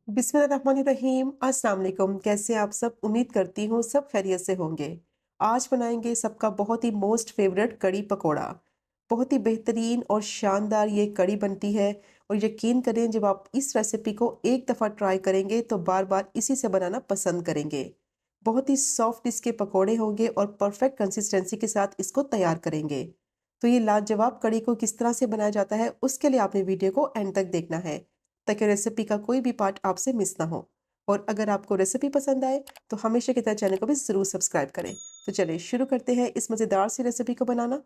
बिस्मिल्लाहिर्रहमानिर्रहीम। अस्सलाम वालेकुम। कैसे आप सब? उम्मीद करती हूँ सब खैरियत से होंगे। आज बनाएंगे सबका बहुत ही मोस्ट फेवरेट कड़ी पकोड़ा। बहुत ही बेहतरीन और शानदार ये कड़ी बनती है और यकीन करें जब आप इस रेसिपी को एक दफ़ा ट्राई करेंगे तो बार बार इसी से बनाना पसंद करेंगे। बहुत ही सॉफ्ट इसके पकोड़े होंगे और परफेक्ट कंसिस्टेंसी के साथ इसको तैयार करेंगे। तो ये लाजवाब कड़ी को किस तरह से बनाया जाता है उसके लिए आपने वीडियो को एंड तक देखना है ताकि रेसिपी का कोई भी पार्ट आपसे मिस ना हो। और अगर आपको रेसिपी पसंद आए तो हमेशा की तरह चैनल को भी ज़रूर सब्सक्राइब करें। तो चलिए शुरू करते हैं इस मज़ेदार सी रेसिपी को बनाना।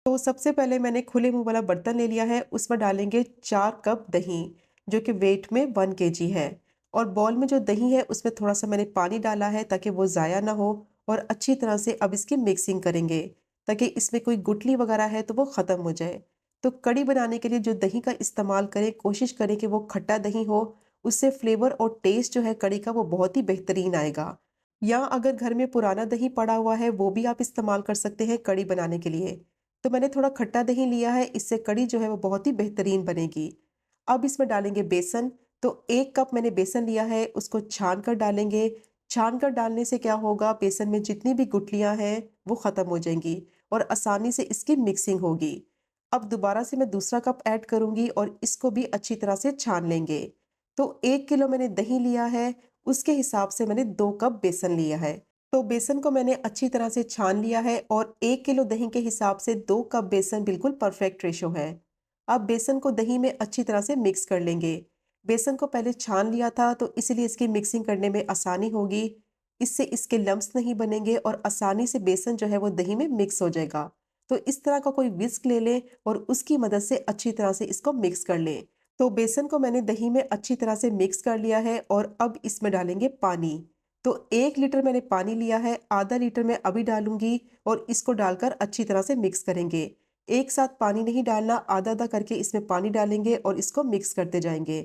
तो सबसे पहले मैंने खुले मुंह वाला बर्तन ले लिया है, उसमें डालेंगे 4 कप दही जो कि वेट में 1 kg है। और बॉल में जो दही है उसमें थोड़ा सा मैंने पानी डाला है ताकि वो ज़ाया ना हो। और अच्छी तरह से अब इसकी मिक्सिंग करेंगे ताकि इसमें कोई गुठली वगैरह है तो वो ख़त्म हो जाए। तो कड़ी बनाने के लिए जो दही का इस्तेमाल करें कोशिश करें कि वो खट्टा दही हो। उससे फ्लेवर और टेस्ट जो है कड़ी का वो बहुत ही बेहतरीन आएगा। या अगर घर में पुराना दही पड़ा हुआ है वो भी आप इस्तेमाल कर सकते हैं कड़ी बनाने के लिए। तो मैंने थोड़ा खट्टा दही लिया है, इससे कड़ी जो है वो बहुत ही बेहतरीन बनेगी। अब इसमें डालेंगे बेसन। तो 1 कप मैंने बेसन लिया है, उसको छान कर डालेंगे। छान कर डालने से क्या होगा, बेसन में जितनी भी गुठलियां हैं वो ख़त्म हो जाएंगी और आसानी से इसकी मिक्सिंग होगी। अब दोबारा से मैं दूसरा कप ऐड करूंगी और इसको भी अच्छी तरह से छान लेंगे। तो 1 किलो मैंने दही लिया है, उसके हिसाब से मैंने 2 कप बेसन लिया है। तो बेसन को मैंने अच्छी तरह से छान लिया है और 1 किलो दही के हिसाब से 2 कप बेसन बिल्कुल परफेक्ट रेशो है। अब बेसन को दही में अच्छी तरह से मिक्स कर लेंगे। बेसन को पहले छान लिया था तो इसलिए इसकी मिक्सिंग करने में आसानी होगी। इससे इसके लम्स नहीं बनेंगे और आसानी से बेसन जो है वो दही में मिक्स हो जाएगा। तो इस तरह का कोई विस्क ले लें और उसकी मदद से अच्छी तरह से इसको मिक्स कर लें। तो बेसन को मैंने दही में अच्छी तरह से मिक्स कर लिया है और अब इसमें डालेंगे पानी। तो 1 लीटर मैंने पानी लिया है, आधा लीटर मैं अभी डालूंगी और इसको डालकर अच्छी तरह से मिक्स करेंगे। एक साथ पानी नहीं डालना, आधा आधा करके इसमें पानी डालेंगे और इसको मिक्स करते जाएंगे।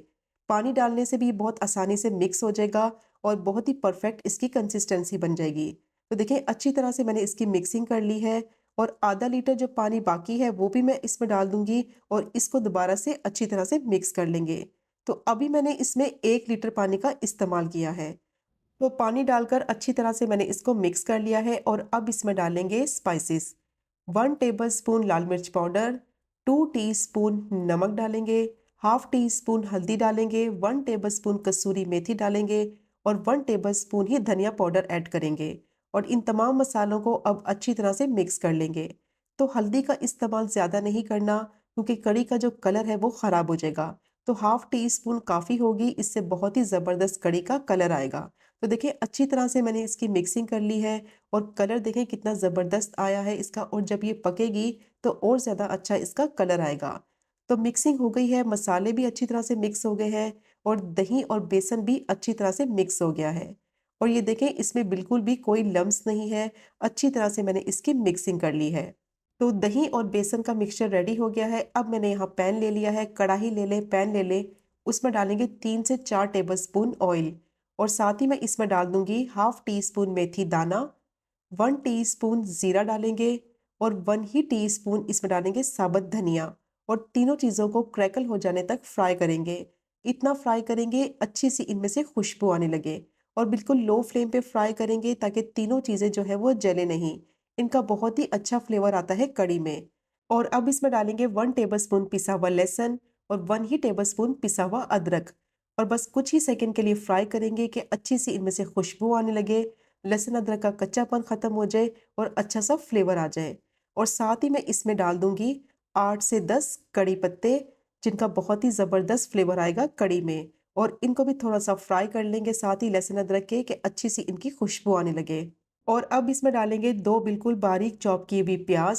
पानी डालने से भी बहुत आसानी से मिक्स हो जाएगा और बहुत ही परफेक्ट इसकी कंसिस्टेंसी बन जाएगी। तो देखिए अच्छी तरह से मैंने इसकी मिक्सिंग कर ली है और आधा लीटर जो पानी बाकी है वो भी मैं इसमें डाल दूंगी और इसको दोबारा से अच्छी तरह से मिक्स कर लेंगे। तो अभी मैंने इसमें 1 लीटर पानी का इस्तेमाल किया है। तो पानी डालकर अच्छी तरह से मैंने इसको मिक्स कर लिया है और अब इसमें डालेंगे स्पाइसेस। 1 टेबल स्पून लाल मिर्च पाउडर, 2 टीस्पून नमक डालेंगे, ½ टीस्पून हल्दी डालेंगे, 1 टेबल स्पून कसूरी मेथी डालेंगे और 1 टेबल स्पून ही धनिया पाउडर ऐड करेंगे। और इन तमाम मसालों को अब अच्छी तरह से मिक्स कर लेंगे। तो हल्दी का इस्तेमाल ज़्यादा नहीं करना क्योंकि कड़ी का जो कलर है वो ख़राब हो जाएगा। तो ½ टीस्पून काफ़ी होगी, इससे बहुत ही ज़बरदस्त कड़ी का कलर आएगा। तो देखिए अच्छी तरह से मैंने इसकी मिक्सिंग कर ली है और कलर देखें कितना ज़बरदस्त आया है इसका, और जब ये पकेगी तो और ज़्यादा अच्छा इसका कलर आएगा। तो मिक्सिंग हो गई है, मसाले भी अच्छी तरह से मिक्स हो गए हैं और दही और बेसन भी अच्छी तरह से मिक्स हो गया है। और ये देखें इसमें बिल्कुल भी कोई लम्स नहीं है, अच्छी तरह से मैंने इसकी मिक्सिंग कर ली है। तो दही और बेसन का मिक्सचर रेडी हो गया है। अब मैंने यहाँ पैन ले लिया है, कढ़ाई ले लें, पैन ले लें। उसमें डालेंगे 3 से 4 टेबल स्पून ऑयल और साथ ही मैं इसमें डाल दूंगी ½ टीस्पून मेथी दाना, 1 टीस्पून जीरा डालेंगे और 1 ही टीस्पून इसमें डालेंगे साबुत धनिया। और तीनों चीज़ों को क्रैकल हो जाने तक फ्राई करेंगे। इतना फ्राई करेंगे अच्छी सी इनमें से खुशबू आने लगे और बिल्कुल लो फ्लेम पे फ्राई करेंगे ताकि तीनों चीज़ें जो है वो जले नहीं। इनका बहुत ही अच्छा फ्लेवर आता है कड़ी में। और अब इसमें डालेंगे 1 टेबल स्पून पिसा हुआ लहसुन और 1 ही टेबल स्पून पिसा हुआ अदरक। और बस कुछ ही सेकंड के लिए फ्राई करेंगे कि अच्छी सी इनमें से खुशबू आने लगे, लहसुन अदरक का कच्चापन खत्म हो जाए और अच्छा सा फ्लेवर आ जाए। और साथ ही मैं इसमें डाल दूंगी 8 से 10 कड़ी पत्ते, जिनका बहुत ही ज़बरदस्त फ्लेवर आएगा कड़ी में। और इनको भी थोड़ा सा फ्राई कर लेंगे साथ ही लहसुन अदरक के कि अच्छी सी इनकी खुशबू आने लगे। और अब इसमें डालेंगे 2 बिल्कुल बारीक चॉप की हुई प्याज,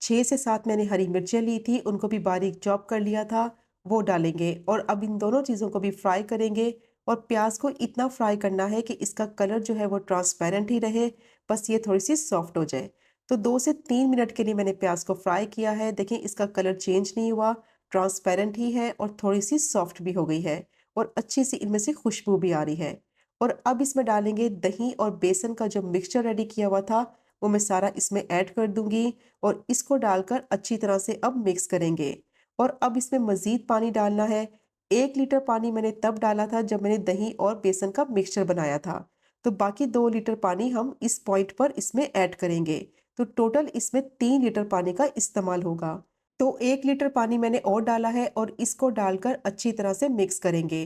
6 से 7 मैंने हरी मिर्चें ली थी, उनको भी बारीक चॉप कर लिया था, वो डालेंगे। और अब इन दोनों चीज़ों को भी फ्राई करेंगे और प्याज को इतना फ्राई करना है कि इसका कलर जो है वो ट्रांसपेरेंट ही रहे, बस ये थोड़ी सी सॉफ्ट हो जाए। तो 2 से 3 मिनट के लिए मैंने प्याज को फ्राई किया है। देखें इसका कलर चेंज नहीं हुआ, ट्रांसपेरेंट ही है और थोड़ी सी सॉफ्ट भी हो गई है और अच्छी सी इनमें से खुशबू भी आ रही है। और अब इसमें डालेंगे दही और बेसन का जो मिक्सचर रेडी किया हुआ था, वो मैं सारा इसमें ऐड कर दूंगी और इसको डालकर अच्छी तरह से अब मिक्स करेंगे। और अब इसमें मज़ीद पानी डालना है, 1 लीटर पानी मैंने तब डाला था जब मैंने दही और बेसन का मिक्सचर बनाया था। तो बाकी 2 लीटर पानी हम इस पॉइंट पर इसमें ऐड करेंगे। तो टोटल इसमें 3 लीटर पानी का इस्तेमाल होगा। तो 1 लीटर पानी मैंने और डाला है और इसको डालकर अच्छी तरह से मिक्स करेंगे।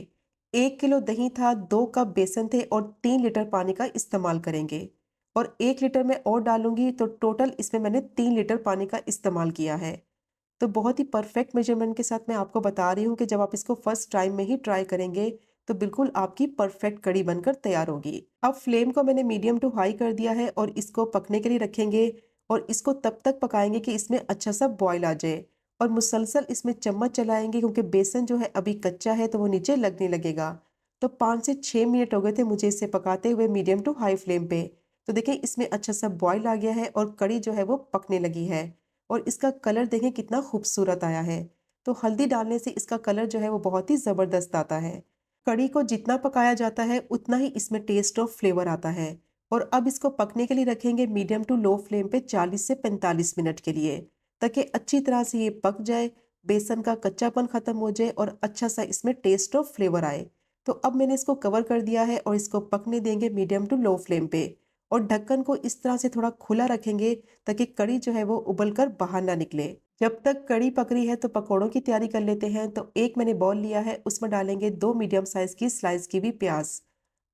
1 किलो दही था, 2 कप बेसन थे और 3 लीटर पानी का इस्तेमाल करेंगे। और 1 लीटर में और डालूंगी तो टोटल इसमें मैंने 3 लीटर पानी का इस्तेमाल किया है। तो बहुत ही परफेक्ट मेजरमेंट के साथ मैं आपको बता रही हूँ कि जब आप इसको फर्स्ट टाइम में ही ट्राई करेंगे तो बिल्कुल आपकी परफेक्ट कढ़ी बनकर तैयार होगी। अब फ्लेम को मैंने मीडियम टू हाई कर दिया है और इसको पकने के लिए रखेंगे और इसको तब तक पकाएंगे कि इसमें अच्छा सा बॉईल आ जाए। और मुसलसल इसमें चम्मच चलाएंगे क्योंकि बेसन जो है अभी कच्चा है तो वो नीचे लगने लगेगा। तो 5 से 6 मिनट हो गए थे मुझे इसे पकाते हुए मीडियम टू हाई फ्लेम पे। तो देखिए इसमें अच्छा सा बॉईल आ गया है और कढ़ी जो है वो पकने लगी है। और इसका कलर देखें कितना खूबसूरत आया है। तो हल्दी डालने से इसका कलर जो है वो बहुत ही ज़बरदस्त आता है। कढ़ी को जितना पकाया जाता है उतना ही इसमें टेस्ट और फ्लेवर आता है। और अब इसको पकने के लिए रखेंगे मीडियम टू लो फ्लेम पे 40 से 45 मिनट के लिए, ताकि अच्छी तरह से ये पक जाए, बेसन का कच्चापन खत्म हो जाए और अच्छा सा इसमें टेस्ट और फ्लेवर आए। तो अब मैंने इसको कवर कर दिया है और इसको पकने देंगे मीडियम टू लो फ्लेम पे। और ढक्कन को इस तरह से थोड़ा खुला रखेंगे ताकि कढ़ी जो है वो उबल कर बाहर ना निकले। जब तक कढ़ी पक रही है तो पकौड़ों की तैयारी कर लेते हैं। तो एक मैंने बॉल लिया है, उसमें डालेंगे 2 मीडियम साइज की स्लाइस की हुई प्याज।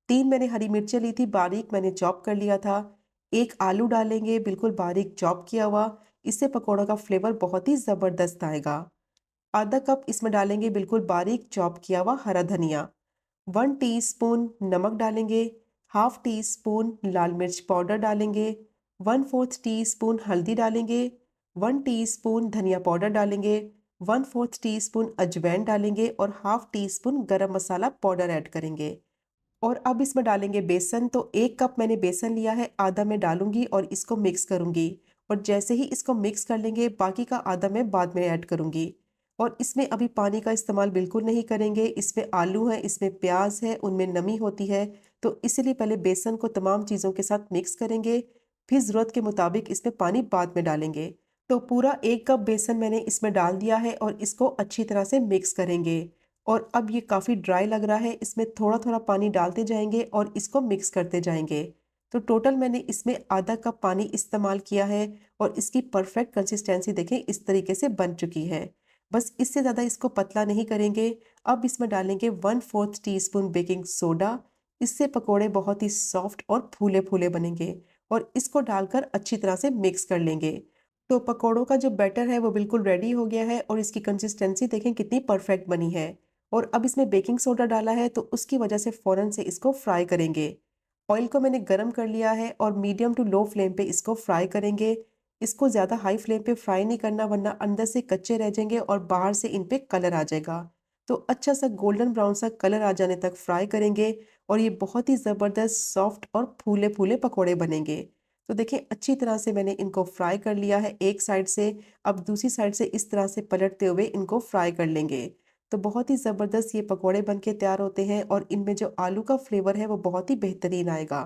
3 मैंने हरी मिर्चें ली थी, बारीक मैंने चॉप कर लिया था। एक आलू डालेंगे बिल्कुल बारीक चॉप किया हुआ। इससे पकौड़ों का फ्लेवर बहुत ही जबरदस्त आएगा। आधा कप इसमें डालेंगे बिल्कुल बारीक चॉप किया हुआ हरा धनिया। 1 टीस्पून नमक डालेंगे। हाफ टी स्पून लाल मिर्च पाउडर डालेंगे। 1/4 टीस्पून हल्दी डालेंगे। 1 टीस्पून धनिया पाउडर डालेंगे। 1/4 टीस्पून अजवाइन डालेंगे और हाफ टी स्पून गरम मसाला पाउडर ऐड करेंगे। और अब इसमें डालेंगे बेसन। तो 1 कप मैंने बेसन लिया है, आधा मैं डालूंगी और इसको मिक्स करूंगी। और जैसे ही इसको मिक्स कर लेंगे बाकी का आधा मैं बाद में ऐड करूंगी। और इसमें अभी पानी का इस्तेमाल बिल्कुल नहीं करेंगे। इसमें आलू है, इसमें प्याज है, उनमें नमी होती है। तो इसलिए पहले बेसन को तमाम चीज़ों के साथ मिक्स करेंगे, फिर ज़रूरत के मुताबिक इसमें पानी बाद में डालेंगे। तो पूरा 1 कप बेसन मैंने इसमें डाल दिया है और इसको अच्छी तरह से मिक्स करेंगे। और अब ये काफ़ी ड्राई लग रहा है, इसमें थोड़ा थोड़ा पानी डालते जाएंगे और इसको मिक्स करते जाएंगे। तो टोटल मैंने इसमें आधा कप पानी इस्तेमाल किया है और इसकी परफेक्ट कंसिस्टेंसी देखें इस तरीके से बन चुकी है। बस इससे ज़्यादा इसको पतला नहीं करेंगे। अब इसमें डालेंगे 1/4 टीस्पून बेकिंग सोडा। इससे पकोड़े बहुत ही सॉफ्ट और फूले फूले बनेंगे। और इसको डालकर अच्छी तरह से मिक्स कर लेंगे। तो पकोड़ों का जो बैटर है वो बिल्कुल रेडी हो गया है और इसकी कंसिस्टेंसी देखें कितनी परफेक्ट बनी है। और अब इसमें बेकिंग सोडा डाला है तो उसकी वजह से फ़ौरन से इसको फ्राई करेंगे। ऑयल को मैंने गरम कर लिया है और मीडियम टू लो फ्लेम पे इसको फ्राई करेंगे। इसको ज़्यादा हाई फ्लेम पे फ्राई नहीं करना वरना अंदर से कच्चे रह जाएंगे और बाहर से इन पे कलर आ जाएगा। तो अच्छा सा गोल्डन ब्राउन सा कलर आ जाने तक फ्राई करेंगे और ये बहुत ही ज़बरदस्त सॉफ्ट और फूले फूले पकौड़े बनेंगे। तो देखिए अच्छी तरह से मैंने इनको फ्राई कर लिया है एक साइड से। अब दूसरी साइड से इस तरह से पलटते हुए इनको फ्राई कर लेंगे। तो बहुत ही ज़बरदस्त ये पकोड़े बनके तैयार होते हैं और इनमें जो आलू का फ्लेवर है वो बहुत ही बेहतरीन आएगा।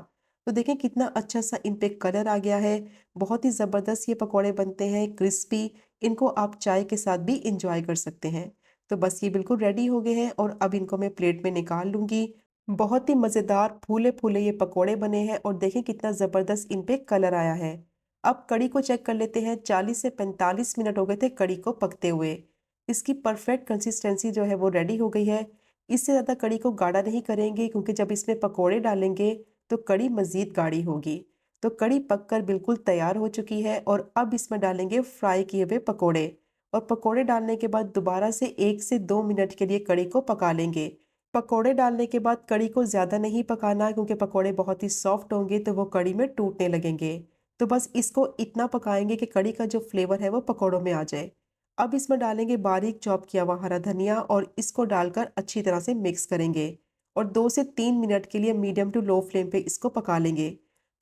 तो देखें कितना अच्छा सा इन पे कलर आ गया है। बहुत ही ज़बरदस्त ये पकोड़े बनते हैं, क्रिस्पी। इनको आप चाय के साथ भी इंजॉय कर सकते हैं। तो बस ये बिल्कुल रेडी हो गए हैं और अब इनको मैं प्लेट में निकाल लूँगी। बहुत ही मज़ेदार फूले फूले ये पकोड़े बने हैं और देखें कितना ज़बरदस्त इन पे कलर आया है। अब कढ़ी को चेक कर लेते हैं। 40 से 45 मिनट हो गए थे कढ़ी को पकते हुए। इसकी परफेक्ट कंसिस्टेंसी जो है वो रेडी हो गई है। इससे ज़्यादा कढ़ी को गाढ़ा नहीं करेंगे क्योंकि जब इसमें पकोड़े डालेंगे तो कढ़ी मज़ीद गाढ़ी होगी। तो कढ़ी पककर बिल्कुल तैयार हो चुकी है और अब इसमें डालेंगे फ्राई किए हुए पकोड़े। और पकोड़े डालने के बाद दोबारा से 1 से 2 मिनट के लिए कढ़ी को पका लेंगे। पकोड़े डालने के बाद कढ़ी को ज़्यादा नहीं पकाना क्योंकि पकोड़े बहुत ही सॉफ्ट होंगे तो वो कढ़ी में टूटने लगेंगे। तो बस इसको इतना पकाएंगे कि कढ़ी का जो फ्लेवर है वो पकोड़ों में आ जाए। अब इसमें डालेंगे बारीक चॉप किया हुआ हरा धनिया और इसको डालकर अच्छी तरह से मिक्स करेंगे। और 2 से 3 मिनट के लिए मीडियम टू लो फ्लेम पे इसको पका लेंगे।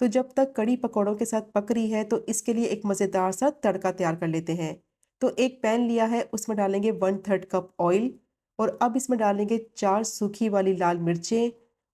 तो जब तक कढ़ी पकौड़ों के साथ पक रही है तो इसके लिए एक मज़ेदार सा तड़का तैयार कर लेते हैं। तो एक पैन लिया है, उसमें डालेंगे 1/3 कप ऑयल। और अब इसमें डालेंगे 4 सूखी वाली लाल मिर्चें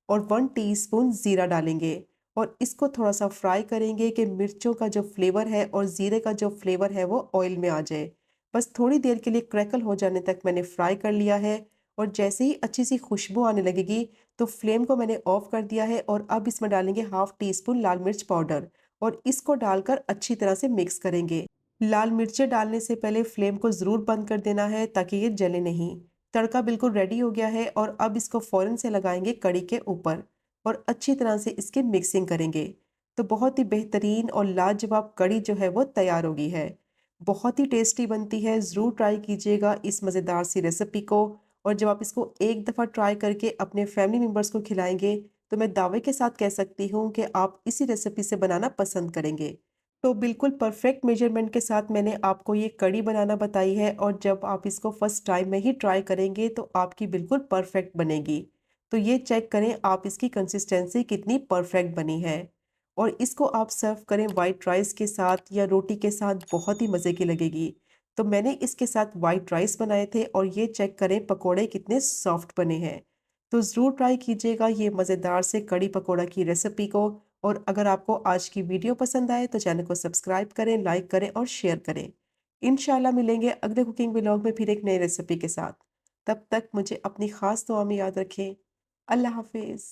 और 1 टीस्पून ज़ीरा डालेंगे। और इसको थोड़ा सा फ्राई करेंगे कि मिर्चों का जो फ्लेवर है और ज़ीरे का जो फ्लेवर है वो ऑयल में आ जाए। बस थोड़ी देर के लिए क्रैकल हो जाने तक मैंने फ्राई कर लिया है। और जैसे ही अच्छी सी खुशबू आने लगेगी तो फ्लेम को मैंने ऑफ कर दिया है और अब इसमें डालेंगे हाफ टी स्पून लाल मिर्च पाउडर और इसको डालकर अच्छी तरह से मिक्स करेंगे। लाल मिर्चें डालने से पहले फ्लेम को ज़रूर बंद कर देना है ताकि ये जले नहीं। तड़का बिल्कुल रेडी हो गया है और अब इसको फ़ौरन से लगाएंगे कढ़ी के ऊपर और अच्छी तरह से इसकी मिक्सिंग करेंगे। तो बहुत ही बेहतरीन और लाजवाब कढ़ी जो है वो तैयार हो गई है। बहुत ही टेस्टी बनती है, ज़रूर ट्राई कीजिएगा इस मज़ेदार सी रेसिपी को। और जब आप इसको एक दफ़ा ट्राई करके अपने फैमिली मेम्बर्स को खिलाएंगे तो मैं दावे के साथ कह सकती हूँ कि आप इसी रेसिपी से बनाना पसंद करेंगे। तो बिल्कुल परफेक्ट मेजरमेंट के साथ मैंने आपको ये कढ़ी बनाना बताई है और जब आप इसको फर्स्ट टाइम में ही ट्राई करेंगे तो आपकी बिल्कुल परफेक्ट बनेगी। तो ये चेक करें आप इसकी कंसिस्टेंसी कितनी परफेक्ट बनी है। और इसको आप सर्व करें वाइट राइस के साथ या रोटी के साथ, बहुत ही मज़े की लगेगी। तो मैंने इसके साथ वाइट राइस बनाए थे और ये चेक करें पकोड़े कितने सॉफ्ट बने हैं। तो ज़रूर ट्राई कीजिएगा ये मज़ेदार से कढ़ी पकोड़ा की रेसिपी को। और अगर आपको आज की वीडियो पसंद आए तो चैनल को सब्सक्राइब करें, लाइक करें और शेयर करें। इंशाल्लाह मिलेंगे अगले कुकिंग व्लॉग में फिर एक नई रेसिपी के साथ। तब तक मुझे अपनी ख़ास दुआ में याद रखें। अल्लाह हाफ़िज़।